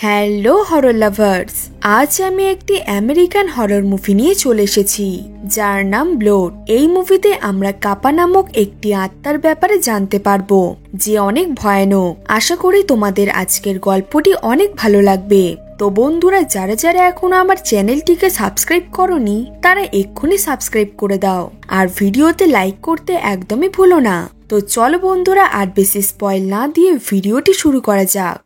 Hello horror lovers, আজ আমি একটি আমেরিকান হরর মুভি নিয়ে চলে এসেছি যার নাম ব্লোড। এই মুভিতে আমরা কাপা নামক একটি আত্মার ব্যাপারে জানতে পারবো যে অনেক ভয়ানক। আশা করি তোমাদের আজকের গল্পটি অনেক ভালো লাগবে। তো বন্ধুরা, যারা যারা এখনো আমার চ্যানেলটিকে সাবস্ক্রাইব করনি তারা এক্ষুনি সাবস্ক্রাইব করে দাও আর ভিডিওতে লাইক করতে একদমই ভুলো না। তো চলো বন্ধুরা, আর বেশি স্পয়েল না দিয়ে ভিডিওটি শুরু করা যাক।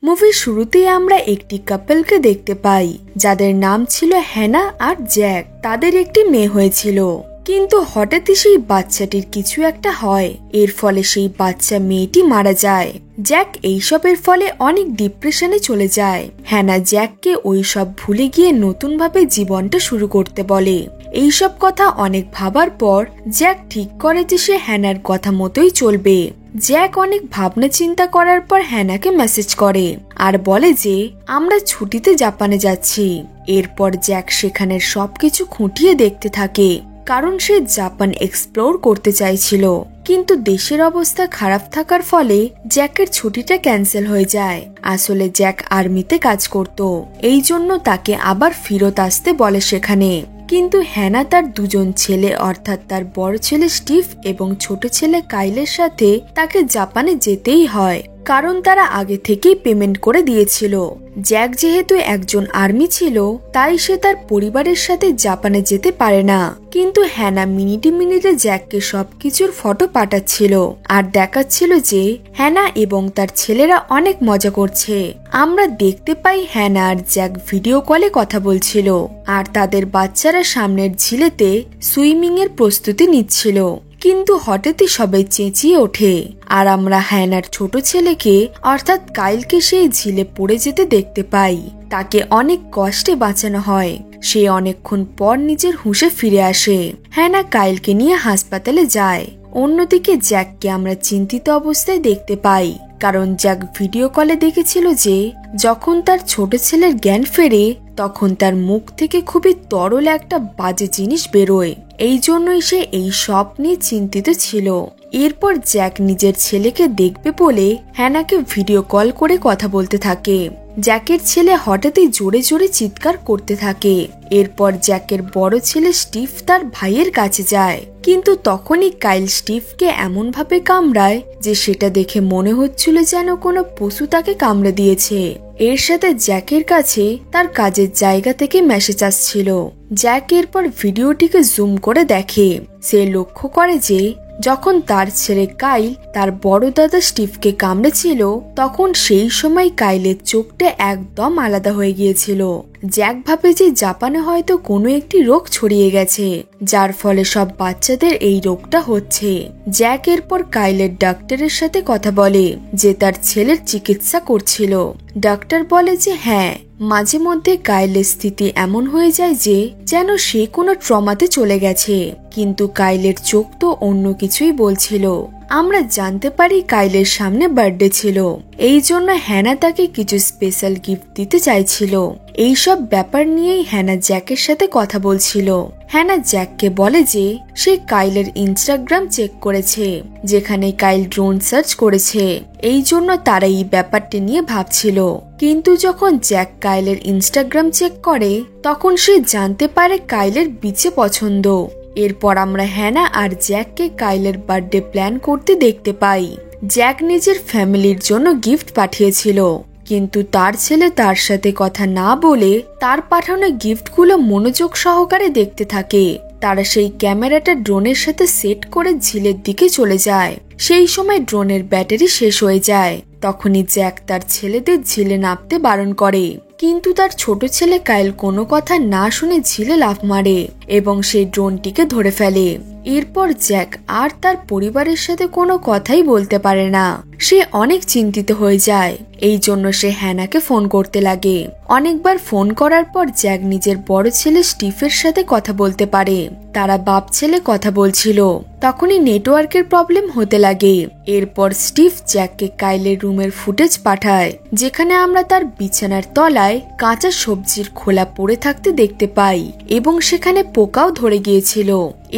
মুভির শুরুতেই আমরা একটি কাপলকে দেখতে পাই যাদের নাম ছিল হ্যানা আর জ্যাক। তাদের একটি মেয়ে হয়েছিল, কিন্তু হঠাৎই সেই বাচ্চাটির কিছু একটা হয়, এর ফলে সেই বাচ্চা মেয়েটি মারা যায়। জ্যাক এইসবের ফলে অনেক ডিপ্রেশনে চলে যায়। হ্যানা জ্যাককে ওইসব ভুলে গিয়ে নতুনভাবে জীবনটা শুরু করতে বলে। এইসব কথা অনেক ভাবার পর জ্যাক ঠিক করে যে সে হ্যানার কথা মতোই চলবে। জ্যাক অনেক ভাবনা চিন্তা করার পর হ্যানাকে মেসেজ করে আর বলে যে আমরা ছুটিতে জাপানে যাচ্ছি। এরপর জ্যাক সেখানের সবকিছু খুঁটিয়ে দেখতে থাকে, কারণ সে জাপান এক্সপ্লোর করতে চাইছিল। কিন্তু দেশের অবস্থা খারাপ থাকার ফলে জ্যাকের ছুটিটা ক্যান্সেল হয়ে যায়। আসলে জ্যাক আর্মিতে কাজ করত, এই জন্য তাকে আবার ফেরত আসতে বলে সেখানে। কিন্তু হ্যানা তার দুজন ছেলে অর্থাৎ তার বড় ছেলে স্টিভ এবং ছোট ছেলে কাইলের সাথে তাকে জাপানে যেতেই হয়, কারণ তারা আগে থেকেই পেমেন্ট করে দিয়েছিল। জ্যাক যেহেতু একজন আর্মি ছিল তাই সে তার পরিবারের সাথে জাপানে যেতে পারে না। কিন্তু হ্যানা মিনিটে মিনিটে জ্যাককে সবকিছুর ফটো পাঠাচ্ছিল আর দেখাচ্ছিল যে হ্যানা এবং তার ছেলেরা অনেক মজা করছে। আমরা দেখতে পাই হ্যানা আর জ্যাক ভিডিও কলে কথা বলছিল আর তাদের বাচ্চারা সামনের ঝিলেতে সুইমিং এর প্রস্তুতি নিচ্ছিল। কিন্তু হঠাৎই সবাই চেঁচিয়ে ওঠে আর আমরা হ্যানার ছোট ছেলেকে অর্থাৎ কাইলকে সেই ঝিলে পড়ে যেতে দেখতে পাই। তাকে অনেক কষ্টে বাঁচানো হয়। সে অনেকক্ষণ পর নিজের হুঁশে ফিরে আসে। হ্যানা কাইলকে নিয়ে হাসপাতালে যায়। অন্যদিকে জ্যাককে আমরা চিন্তিত অবস্থায় দেখতে পাই, কারণ জ্যাক ভিডিও কলে দেখেছিল যে যখন তার ছোট ছেলের জ্ঞান ফেরে তখন তার মুখ থেকে খুবই তরল একটা বাজে জিনিস বেরোয়। এই জন্যই সে এই সব নিয়ে চিন্তিত ছিল। এরপর জ্যাক নিজের ছেলেকে দেখবে বলে হ্যানাকে ভিডিও কল করে কথা বলতে থাকে। জ্যাকের ছেলে হঠাৎই জোরে জোরে চিৎকার করতে থাকে। এরপর জ্যাকের বড় ছেলে স্টিভ তার ভাইয়ের কাছে যায়, কিন্তু তখনই কাইল স্টিভকে এমন ভাবে কামড়ায় যে সেটা দেখে মনে হচ্ছিল যেন কোনো পশু তাকে কামড়ে দিয়েছে। এর সাথে জ্যাকের কাছে তার কাজের জায়গা থেকে মেসেজ আসছিল। জ্যাক এরপর ভিডিওটিকে জুম করে দেখে। সে লক্ষ্য করে যে যখন তার ছেলে কাইল তার বড় দাদা স্টিভকে কামড়েছিল তখন সেই সময় কাইলের চোখটা একদম আলাদা হয়ে গিয়েছিল। জ্যাক ভাবে যে জাপানে হয়তো কোনো একটি রোগ ছড়িয়ে গেছে যার ফলে সব বাচ্চাদের এই রোগটা হচ্ছে। জ্যাক এরপর কাইলের ডাক্তারের সাথে কথা বলে যে তার ছেলের চিকিৎসা করছিল। ডাক্তার বলে যে হ্যাঁ, মাঝে মধ্যে কাইলের স্থিতি এমন হয়ে যায় যে যেন সে কোনো ট্রমাতে চলে গেছে, কিন্তু কাইলের চোখ তো অন্য কিছুই বলছিল। আমরা জানতে পারি কাইলের সামনে বার্থডে ছিল, এই জন্য হ্যানা তাকে কিছু স্পেশাল গিফট দিতে চাইছিল। এইসব ব্যাপার নিয়েই হ্যানা জ্যাকের সাথে কথা বলছিল। হ্যানা জ্যাককে বলে যে সে কাইলের ইনস্টাগ্রাম চেক করেছে, যেখানে কাইল ড্রোন সার্চ করেছে, এই জন্য তারা এই ব্যাপারটি নিয়ে ভাবছিল। কিন্তু যখন জ্যাক কাইলের ইনস্টাগ্রাম চেক করে তখন সে জানতে পারে কাইলের বিচে পছন্দ। এরপর আমরা হ্যানা আর জ্যাককে কাইলের বার্থডে প্ল্যান করতে দেখতে পাই। জ্যাক নিজের ফ্যামিলির জন্য গিফট পাঠিয়েছিল, কিন্তু তার ছেলে তার সাথে কথা না বলে তার পাঠানো গিফটগুলো মনোযোগ সহকারে দেখতে থাকে। তারা সেই ক্যামেরাটা ড্রোনের সাথে সেট করে ঝিলের দিকে চলে যায়। সেই সময় ড্রোনের ব্যাটারি শেষ হয়ে যায়। তখনই জ্যাক তার ছেলেদের ঝিলে নামতে বারণ করে, কিন্তু তার ছোট ছেলে কাইল কোনো কথা না শুনে ঝিলে লাফ মারে এবং সেই ড্রোনটিকে ধরে ফেলে। এরপর জ্যাক আর তার পরিবারের সাথে কোনো কথাই বলতে পারে না। সে অনেক চিন্তিত হয়ে যায়। এই জন্য সে হ্যানাকে ফোন করতে লাগে। অনেকবার ফোন করার পর জ্যাক নিজের বড় ছেলে স্টিফের সাথে কথা বলতে পারে। তারা বাপ ছেলে কথা বলছিল। তখনই নেটওয়ার্কের প্রবলেম হতে লাগে। এরপর স্টিভ জ্যাককে কাইলের রুমের ফুটেজ পাঠায়, যেখানে আমরা তার বিছানার তলায় কাঁচা সবজির খোলা পড়ে থাকতে দেখতে পাই এবং সেখানে পোকাও ধরে গিয়েছিল।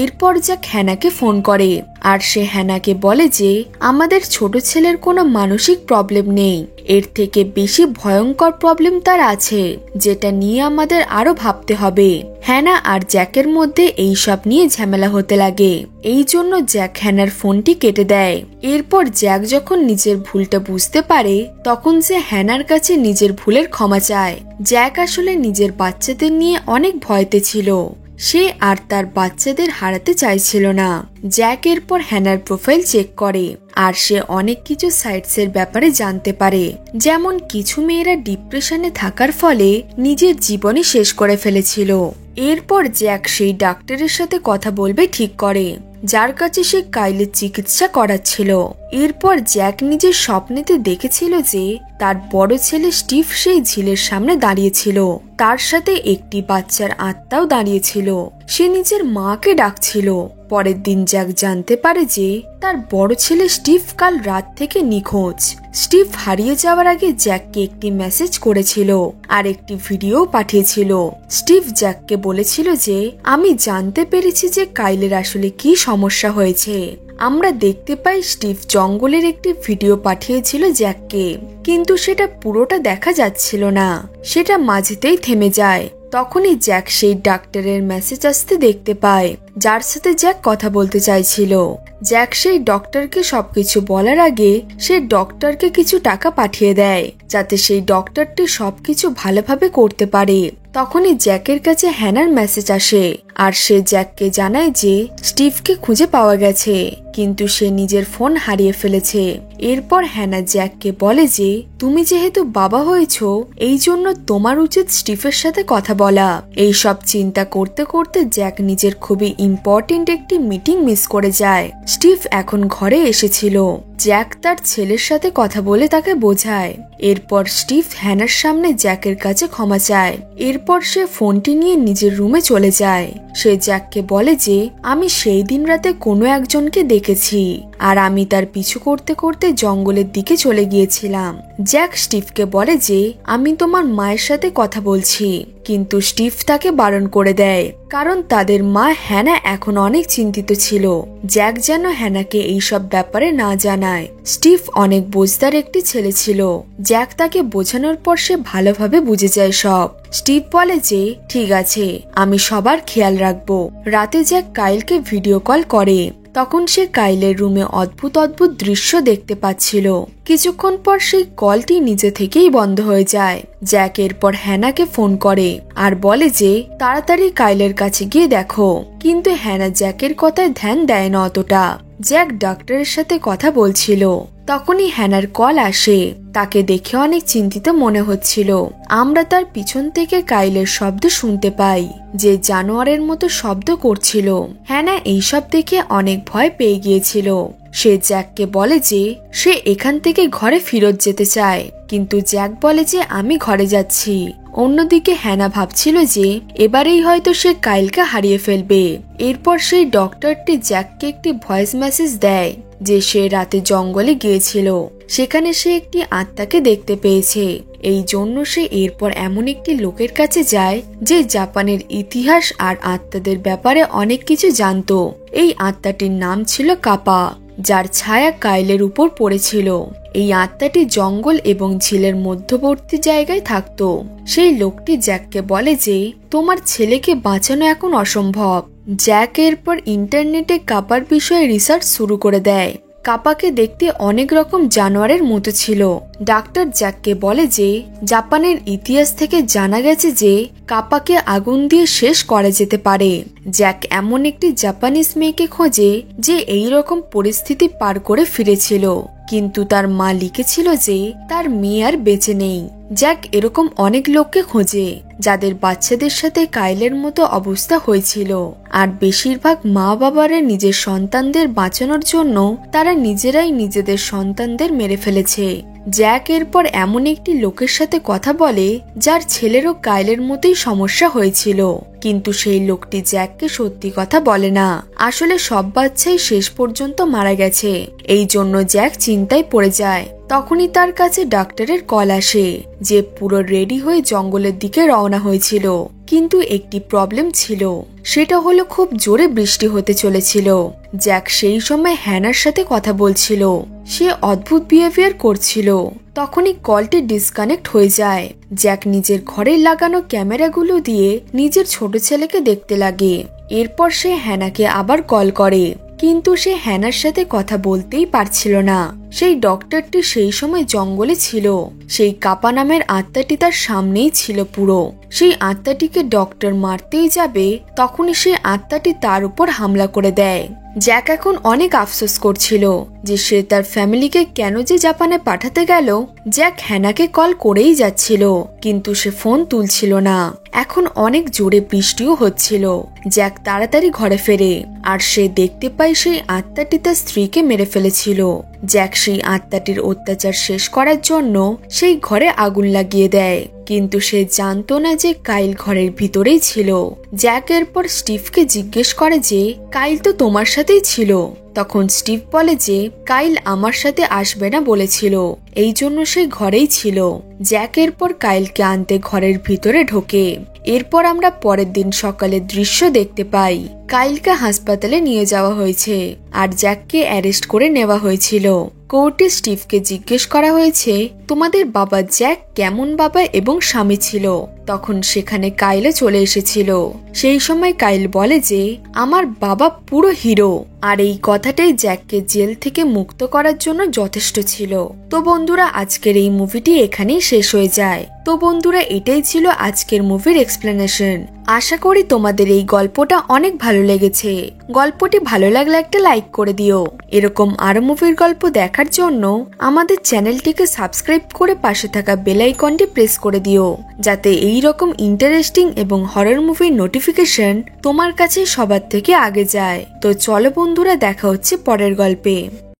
এরপর জ্যাক হ্যানাকে ফোন করে আর সে হ্যানাকে বলে যে আমাদের ছোট ছেলের কোনো মানসিক প্রবলেম নেই, এর থেকে বেশি ভয়ঙ্কর প্রবলেম তার আছে, যেটা নিয়ে আমাদের আরো ভাবতে হবে। হ্যানা আর জ্যাকের মধ্যে এই সব নিয়ে ঝামেলা হতে লাগে। এই জন্য জ্যাক হ্যানার ফোনটি কেটে দেয়। এরপর জ্যাক যখন নিজের ভুলটা বুঝতে পারে তখন সে হ্যানার কাছে নিজের ভুলের ক্ষমা চায়। জ্যাক আসলে নিজের বাচ্চাদের নিয়ে অনেক ভয়তে ছিল। সে আর তার বাচ্চাদের হারাতে চাইছিল না। জ্যাক এরপর হ্যানার প্রোফাইল চেক করে আর সে অনেক কিছু সাইটসের ব্যাপারে জানতে পারে, যেমন কিছু মেয়েরা ডিপ্রেশনে থাকার ফলে নিজের জীবনই শেষ করে ফেলেছিল। এরপর জ্যাক সেই ডাক্তারের সাথে কথা বলবে ঠিক করে, যার কাছে সে কাইলের চিকিৎসা করাচ্ছিল। এরপর জ্যাক নিজের স্বপ্নেতে দেখেছিল যে তার বড় ছেলে স্টিভ সেই ঝিলের সামনে দাঁড়িয়েছিল, তার সাথে একটি বাচ্চার আত্মাও দাঁড়িয়েছিল। সে নিজের মাকে ডাকছিল। পরের দিন জ্যাক জানতে পারে যে তার বড় ছেলে স্টিভ কাল রাত থেকে নিখোঁজ। স্টিভ হারিয়ে যাওয়ার আগে জ্যাককে একটি মেসেজ করেছিল আর একটি ভিডিও পাঠিয়েছিল। স্টিভ জ্যাককে বলেছিল যে আমি জানতে পেরেছি যে কাইলের আসলে কি সমস্যা হয়েছে। আমরা দেখতে পাই স্টিভ জঙ্গলের একটি ভিডিও পাঠিয়েছিল জ্যাককে, কিন্তু সেটা পুরোটা দেখা যাচ্ছিল না, সেটা মাঝেতেই থেমে যায়। তখনই জ্যাক সেই ডাক্তারের মেসেজ আসতে দেখতে পায়, যার সাথে জ্যাক কথা বলতে চাইছিল। জ্যাক সেই ডক্টরকে সবকিছু বলার আগে সে ডক্টরকে কিছু টাকা পাঠিয়ে দেয়, যাতে সেই ডক্টরটি সবকিছু ভালোভাবে করতে পারে। তখনই জ্যাকের কাছে হ্যানার মেসেজ আসে আর সে জ্যাককে জানায় যে স্টিভকে খুঁজে পাওয়া গেছে, কিন্তু সে নিজের ফোন হারিয়ে ফেলেছে। এরপর হ্যানা জ্যাককে বলে যে তুমি যেহেতু বাবা হয়েছো, এই জন্য তোমার উচিত স্টিভের সাথে কথা বলা। এই সব চিন্তা করতে করতে জ্যাক নিজের খুবই ইম্পর্টেন্ট একটি মিটিং মিস করে যায়। স্টিভ এখন ঘরে এসেছিল। জ্যাক তার ছেলের সাথে কথা বলে তাকে বোঝায়। এরপর স্টিভ হ্যানার সামনে জ্যাকের কাছে ক্ষমা চায়। এরপর সে ফোনটি নিয়ে নিজের রুমে চলে যায়। সে জ্যাককে বলে যে আমি সেই দিন রাতে কোনো একজনকে দেখেছি আর আমি তার পিছু করতে করতে জঙ্গলের দিকে চলে গিয়েছিলাম। জ্যাক স্টিভকে বলে যে আমি তোমার মায়ের সাথে কথা বলছি, কিন্তু স্টিভ তাকে বারণ করে দেয়, কারণ তাদের মা হ্যানা এখন অনেক চিন্তিত ছিল। জ্যাক যেন হ্যানাকে এইসব ব্যাপারে না জানায়। স্টিভ অনেক বোঝদার একটি ছেলে ছিল। জ্যাক তাকে বোঝানোর পর সে ভালোভাবে বুঝে যায় সব। স্টিভ বলে যে ঠিক আছে, আমি সবার খেয়াল রাখবো। রাতে জ্যাক কাইলকে ভিডিও কল করে। তখন সে কাইলের রুমে অদ্ভুত অদ্ভুত দৃশ্য দেখতে পাচ্ছিল। কিছুক্ষণ পর সেই কলটি নিজে থেকেই বন্ধ হয়ে যায়। জ্যাক এরপর হ্যানাকে ফোন করে আর বলে যে তাড়াতাড়ি কাইলের কাছে গিয়ে দেখো, কিন্তু হ্যানা জ্যাকের কথায় ধ্যান দেয় না অতটা। জ্যাক ডাক্তারের সাথে কথা বলছিল। তখনই হ্যানার কল আসে। তাকে দেখে অনেক চিন্তিত মনে হচ্ছিল। আমরা তার পিছন থেকে কাইলের শব্দ শুনতে পাই, যে জানোয়ারের মতো শব্দ করছিল। হ্যানা এইসব দেখে অনেক ভয় পেয়ে গিয়েছিল। সে জ্যাককে বলে যে সে এখান থেকে ঘরে ফেরত যেতে চায়, কিন্তু জ্যাক বলে যে আমি ঘরে যাচ্ছি। অন্যদিকে হ্যানা ভাবছিল যে এবারেই হয়তো সে কাইলকে হারিয়ে ফেলবে। এরপর সেই ডক্টরটি জ্যাককে একটি ভয়েস মেসেজ দেয় যে সে রাতে জঙ্গলে গিয়েছিল, সেখানে সে একটি আত্মাকে দেখতে পেয়েছে। এই জন্য সে এরপর এমন একটি লোকের কাছে যায় যে জাপানের ইতিহাস আর আত্মাদের ব্যাপারে অনেক কিছু জানতো। এই আত্মাটির নাম ছিল কাপা, যার ছায়া কাইলের উপর পড়েছিল। এই আত্মাটি জঙ্গল এবং ঝিলের মধ্যবর্তী জায়গায় থাকতো। সেই লোকটি জ্যাককে বলে যে তোমার ছেলেকে বাঁচানো এখন অসম্ভব। জ্যাক এরপর ইন্টারনেটে কাপার বিষয়ে রিসার্চ শুরু করে দেয়। কাপাকে দেখতে অনেক রকম জানোয়ারের মতো ছিল। ডাক্তার জ্যাককে বলে যে জাপানের ইতিহাস থেকে জানা গেছে যে কাপাকে আগুন দিয়ে শেষ করা যেতে পারে। জ্যাক এমন একটি জাপানিজ মেয়েকে খোঁজে যে এই রকম পরিস্থিতি পার করে ফিরেছিল। কিন্তু তার মা লিখেছিল যে তার মেয়ে আর বেঁচে নেই। জ্যাক এরকম অনেক লোককে খোঁজে যাদের বাচ্চাদের সাথে কাইলের মতো অবস্থা হয়েছিল, আর বেশিরভাগ মা বাবারা নিজের সন্তানদের বাঁচানোর জন্য তারা নিজেরাই নিজেদের সন্তানদের মেরে ফেলেছে। জ্যাক এরপর এমন একটি লোকের সাথে কথা বলে যার ছেলেরও কাইলের মতোই সমস্যা হয়েছিল, কিন্তু সেই লোকটি জ্যাককে সত্যি কথা বলে না। আসলে সব বাচ্চাই শেষ পর্যন্ত মারা গেছে, এই জন্য জ্যাক চিন্তায় পড়ে যায়। তখনই তার কাছে ডাক্তারের কল আসে যে পুরো রেডি হয়ে জঙ্গলের দিকে রওনা হয়েছিল, কিন্তু একটি প্রবলেম ছিল, সেটা হলো খুব জোরে বৃষ্টি হতে চলেছিল। জ্যাক সেই সময় হ্যানার সাথে কথা বলছিল, সে অদ্ভুত বিহেভিয়ার করছিল। তখনই কলটি ডিসকানেক্ট হয়ে যায়। জ্যাক নিজের ঘরে লাগানো ক্যামেরাগুলো দিয়ে নিজের ছোট ছেলেকে দেখতে লাগে। এরপর সে হ্যানাকে আবার কল করে, কিন্তু সে হ্যানার সাথে কথা বলতেই পারছিল না। সেই ডক্টরটি সেই সময় জঙ্গলে ছিল। সেই কাপা নামের আত্মাটি তার সামনেই ছিল পুরো। সেই আত্মাটিকে ডক্টর মারতেই যাবে, তখনই সেই আত্মাটি তার উপর হামলা করে দেয়। জ্যাক এখন অনেক আফসোস করছিল যে সে তার ফ্যামিলিকে কেন যে জাপানে পাঠাতে গেল। জ্যাক হ্যানাকে কল করেই যাচ্ছিল, কিন্তু সে ফোন তুলছিল না। এখন অনেক জোরে বৃষ্টিও হচ্ছিল। জ্যাক তাড়াতাড়ি ঘরে ফেরে, আর সে দেখতে পায় সেই আত্মাটি তার স্ত্রীকে মেরে ফেলেছিল। জ্যাক সেই আত্মাটির অত্যাচার শেষ করার জন্য সেই ঘরে আগুন লাগিয়ে দেয়, কিন্তু সে জানতো না যে কাইল ঘরের ভিতরেই ছিল। জ্যাক এরপর স্টিভকে জিজ্ঞেস করে যে কাইল তো তোমার সাথেই ছিল। তখন স্টিভ বলে যে কাইল আমার সাথে আসবে না বলেছিল, এই জন্য সে ঘরেই ছিল। জ্যাক এরপর কাইলকে আনতে ঘরের ভিতরে ঢোকে। এরপর আমরা পরের দিন সকালের দৃশ্য দেখতে পাই। কাইলকে হাসপাতালে নিয়ে যাওয়া হয়েছে, আর জ্যাককে অ্যারেস্ট করে নেওয়া হয়েছিল। কোর্টে স্টিভকে জিজ্ঞেস করা হয়েছে তোমাদের বাবা জ্যাক কেমন বাবা এবং স্বামী ছিল। তখন সেখানে কাইলও চলে এসেছিল। সেই সময় কাইল বলে যে আমার বাবা পুরো হিরো, আর এই কথাটাই জ্যাককে জেল থেকে মুক্ত করার জন্য যথেষ্ট ছিল। তো বন্ধুরা, আজকের এই মুভিটি এখানেই শেষ হয়ে যায়। তো বন্ধুরা, এটাই ছিল আজকের মুভির এক্সপ্লেনেশন। আশা করি তোমাদের এই গল্পটা অনেক ভালো লেগেছে। গল্পটি ভালো লাগলে একটা লাইক করে দিও। এরকম আরো মুভির গল্প দেখার জন্য আমাদের চ্যানেলটিকে সাবস্ক্রাইব করে পাশে থাকা বেল আইকনটি প্রেস করে দিও, যাতে এই রকম ইন্টারেস্টিং এবং হরর মুভির নোটিফিকেশন তোমার কাছে সবার থেকে আগে যায়। তো চলো বন্ধুরা, দেখা হচ্ছে পরের গল্পে।